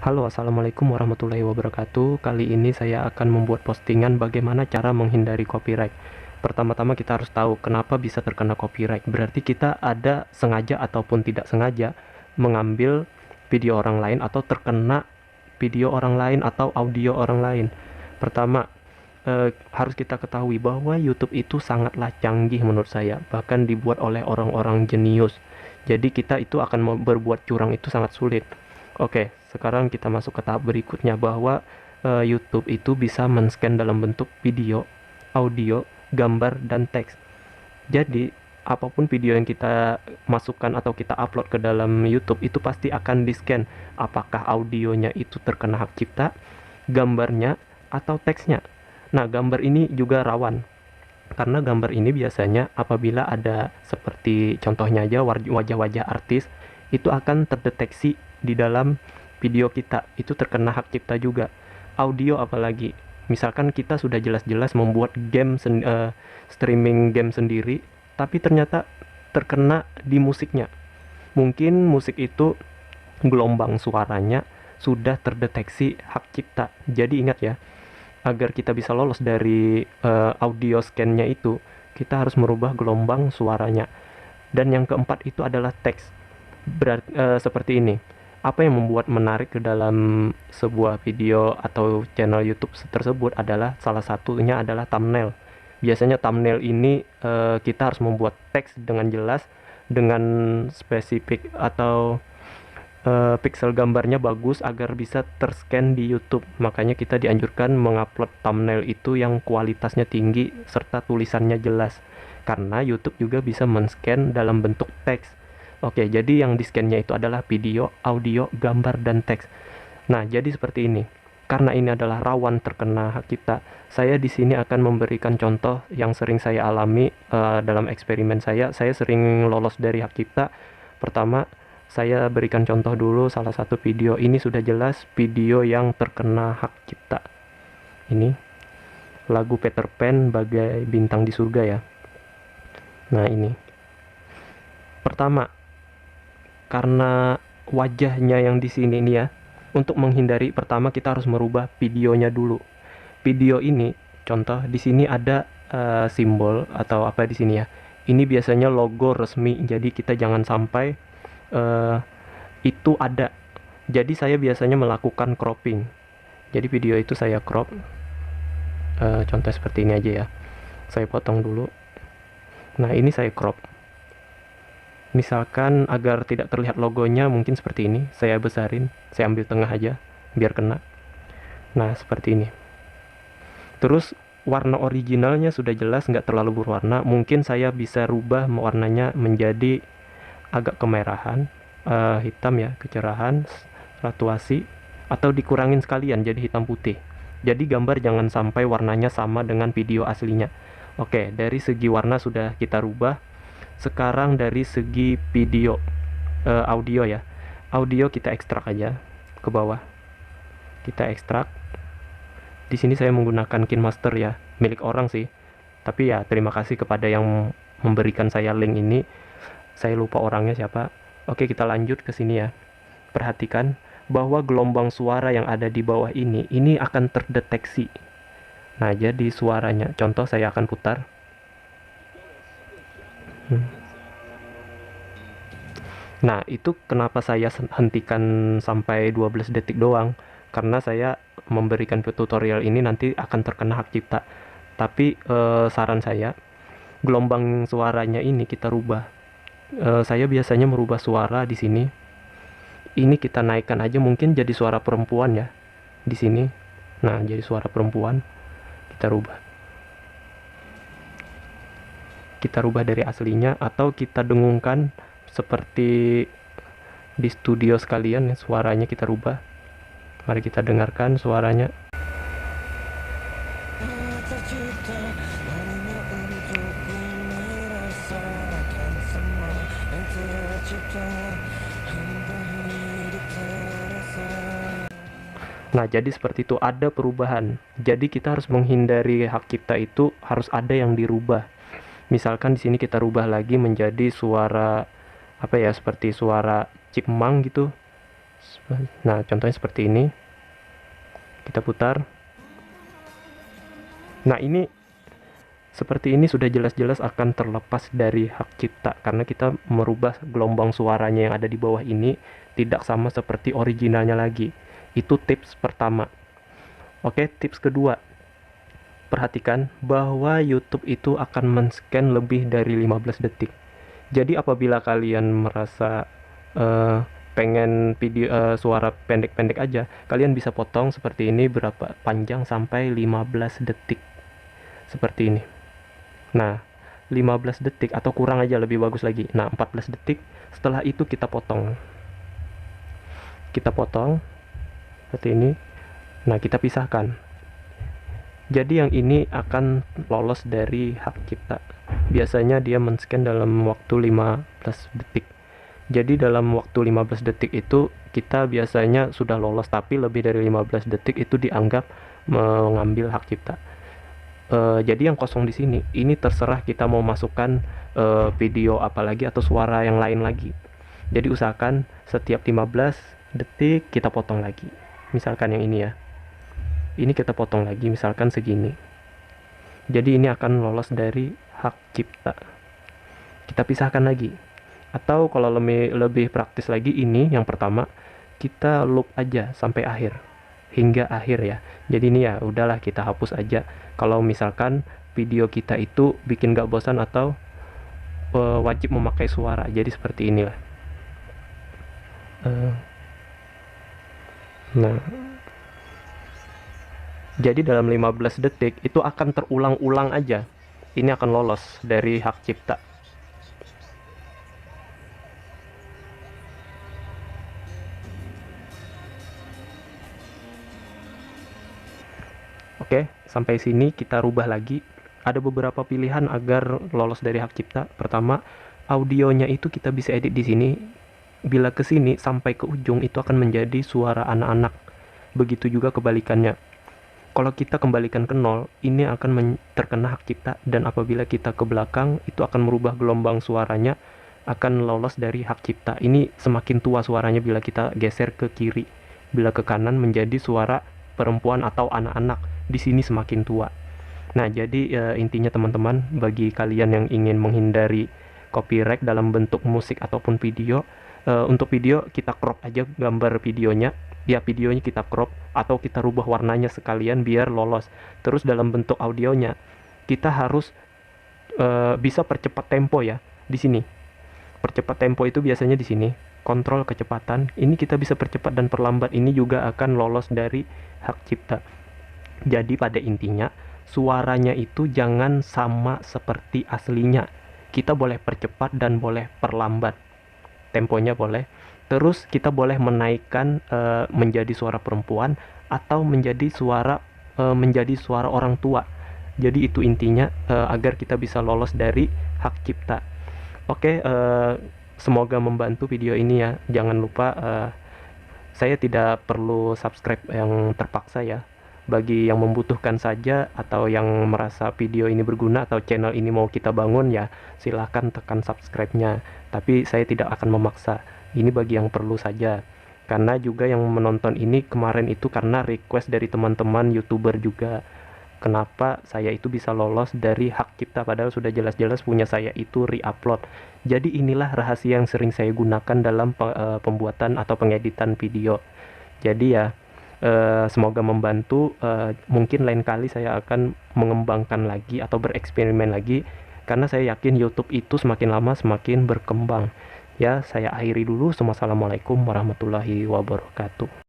Halo, assalamualaikum warahmatullahi wabarakatuh. Kali ini saya akan membuat postingan bagaimana cara menghindari copyright. Pertama-tama kita harus tahu kenapa bisa terkena copyright. Berarti kita ada sengaja ataupun tidak sengaja mengambil video orang lain atau terkena video orang lain atau audio orang lain. Pertama, harus kita ketahui bahwa YouTube itu sangatlah canggih menurut saya, bahkan dibuat oleh orang-orang jenius. Jadi kita itu akan berbuat curang itu sangat sulit. Oke, sekarang kita masuk ke tahap berikutnya bahwa YouTube itu bisa men-scan dalam bentuk video, audio, gambar, dan teks. Jadi, apapun video yang kita masukkan atau kita upload ke dalam YouTube itu pasti akan di-scan. Apakah audionya itu terkena hak cipta, gambarnya, atau teksnya. Nah, gambar ini juga rawan. Karena gambar ini biasanya apabila ada seperti contohnya aja wajah-wajah artis, itu akan terdeteksi di dalam video kita, itu terkena hak cipta juga. Audio apalagi, misalkan kita sudah jelas-jelas membuat game streaming game sendiri, tapi ternyata terkena di musiknya. Mungkin musik itu gelombang suaranya sudah terdeteksi hak cipta. Jadi ingat ya, agar kita bisa lolos dari audio scan-nya itu, kita harus merubah gelombang suaranya. Dan yang keempat itu adalah teks. Seperti ini. Apa yang membuat menarik ke dalam sebuah video atau channel YouTube tersebut adalah salah satunya adalah thumbnail. Biasanya thumbnail ini kita harus membuat teks dengan jelas, dengan spesifik atau pixel gambarnya bagus agar bisa terscan di YouTube. Makanya kita dianjurkan mengupload thumbnail itu yang kualitasnya tinggi serta tulisannya jelas. Karena YouTube juga bisa men-scan dalam bentuk teks. Oke, jadi yang di-scan-nya itu adalah video, audio, gambar, dan teks. Nah, jadi seperti ini. Karena ini adalah rawan terkena hak cipta, saya di sini akan memberikan contoh yang sering saya alami dalam eksperimen saya. Saya sering lolos dari hak cipta. Pertama, saya berikan contoh dulu salah satu video. Ini sudah jelas video yang terkena hak cipta. Ini lagu Peter Pan bagai bintang di surga ya. Nah, ini. Pertama, karena wajahnya yang di sini nih ya, untuk menghindari, pertama kita harus merubah videonya dulu. Video ini contoh di sini ada simbol atau apa di sini ya, ini biasanya logo resmi, jadi kita jangan sampai itu ada. Jadi saya biasanya melakukan cropping, jadi video itu saya crop, contoh seperti ini aja ya, saya potong dulu. Nah, ini saya crop. Misalkan agar tidak terlihat logonya mungkin seperti ini, saya besarin, saya ambil tengah aja biar kena. Nah, seperti ini. Terus warna originalnya sudah jelas, nggak terlalu berwarna. Mungkin saya bisa rubah warnanya menjadi agak kemerahan, hitam ya, kecerahan, satuasi, atau dikurangin sekalian jadi hitam putih. Jadi gambar jangan sampai warnanya sama dengan video aslinya. Oke, dari segi warna sudah kita rubah. Sekarang dari segi video, audio ya, audio kita ekstrak aja ke bawah, kita ekstrak. Di sini saya menggunakan KineMaster ya, milik orang sih, tapi ya terima kasih kepada yang memberikan saya link ini, saya lupa orangnya siapa. Oke, kita lanjut ke sini ya. Perhatikan bahwa gelombang suara yang ada di bawah ini akan terdeteksi. Nah, jadi suaranya, contoh saya akan putar. Nah, itu kenapa saya hentikan sampai 12 detik doang, karena saya memberikan tutorial ini nanti akan terkena hak cipta. Tapi saran saya, gelombang suaranya ini kita rubah. Saya biasanya merubah suara di sini. Ini kita naikkan aja mungkin jadi suara perempuan ya di sini. Nah, jadi suara perempuan kita rubah. Kita rubah dari aslinya atau kita dengungkan seperti di studio sekalian ya, suaranya kita rubah. Mari kita dengarkan suaranya. Nah, jadi seperti itu, ada perubahan. Jadi kita harus menghindari hak cipta itu harus ada yang dirubah. Misalkan di sini kita rubah lagi menjadi suara apa ya, seperti suara chipmunk gitu, Nah, contohnya seperti ini. Kita putar. Nah, ini seperti ini sudah jelas-jelas akan terlepas dari hak cipta karena kita merubah gelombang suaranya yang ada di bawah ini tidak sama seperti originalnya lagi. Itu tips pertama. Oke, tips kedua. Perhatikan bahwa YouTube itu akan men-scan lebih dari 15 detik. Jadi apabila kalian merasa pengen video suara pendek-pendek aja, kalian bisa potong seperti ini berapa panjang sampai 15 detik. Seperti ini. Nah, 15 detik atau kurang aja lebih bagus lagi. Nah, 14 detik. Setelah itu kita potong. Kita potong seperti ini. Nah, kita pisahkan. Jadi yang ini akan lolos dari hak cipta. Biasanya dia men-scan dalam waktu 15 detik. Jadi dalam waktu 15 detik itu kita biasanya sudah lolos, tapi lebih dari 15 detik itu dianggap mengambil hak cipta. Jadi yang kosong di sini, ini terserah kita mau masukkan video apalagi atau suara yang lain lagi. Jadi usahakan setiap 15 detik kita potong lagi. Misalkan yang ini ya. Ini kita potong lagi, misalkan segini. Jadi ini akan lolos dari hak cipta. Kita pisahkan lagi. Atau kalau lebih praktis lagi, ini yang pertama kita loop aja sampai akhir, hingga akhir ya. Jadi ini ya udahlah kita hapus aja. Kalau misalkan video kita itu bikin gak bosan atau wajib memakai suara, jadi seperti inilah. Nah, jadi dalam 15 detik itu akan terulang-ulang aja. Ini akan lolos dari hak cipta. Oke, sampai sini kita rubah lagi. Ada beberapa pilihan agar lolos dari hak cipta. Pertama, audionya itu kita bisa edit di sini. Bila ke sini sampai ke ujung itu akan menjadi suara anak-anak. Begitu juga kebalikannya. Kalau kita kembalikan ke 0, ini akan terkena hak cipta, dan apabila kita ke belakang itu akan merubah gelombang suaranya, akan lolos dari hak cipta. Ini semakin tua suaranya bila kita geser ke kiri. Bila ke kanan menjadi suara perempuan atau anak-anak. Di sini semakin tua. Nah, jadi intinya teman-teman, bagi kalian yang ingin menghindari copyright dalam bentuk musik ataupun video, untuk video kita crop aja gambar videonya. Ya, videonya kita crop atau kita rubah warnanya sekalian biar lolos. Terus dalam bentuk audionya kita harus bisa percepat tempo ya di sini. Percepat tempo itu biasanya di sini. Kontrol kecepatan. Ini kita bisa percepat dan perlambat. Ini juga akan lolos dari hak cipta. Jadi pada intinya suaranya itu jangan sama seperti aslinya. Kita boleh percepat dan boleh perlambat. Temponya boleh. Terus kita boleh menaikkan menjadi suara perempuan atau menjadi suara orang tua. Jadi itu intinya agar kita bisa lolos dari hak cipta. Oke, semoga membantu video ini ya. Jangan lupa saya tidak perlu subscribe yang terpaksa ya. Bagi yang membutuhkan saja atau yang merasa video ini berguna atau channel ini mau kita bangun ya, silahkan tekan subscribe-nya. Tapi saya tidak akan memaksa. Ini bagi yang perlu saja. Karena juga yang menonton ini kemarin itu karena request dari teman-teman YouTuber juga. Kenapa saya itu bisa lolos dari hak cipta padahal sudah jelas-jelas punya saya itu re-upload. Jadi inilah rahasia yang sering saya gunakan dalam pembuatan atau pengeditan video. Jadi ya semoga membantu. Mungkin lain kali saya akan mengembangkan lagi atau bereksperimen lagi. Karena saya yakin YouTube itu semakin lama semakin berkembang. Ya, saya akhiri dulu. Wassalamualaikum warahmatullahi wabarakatuh.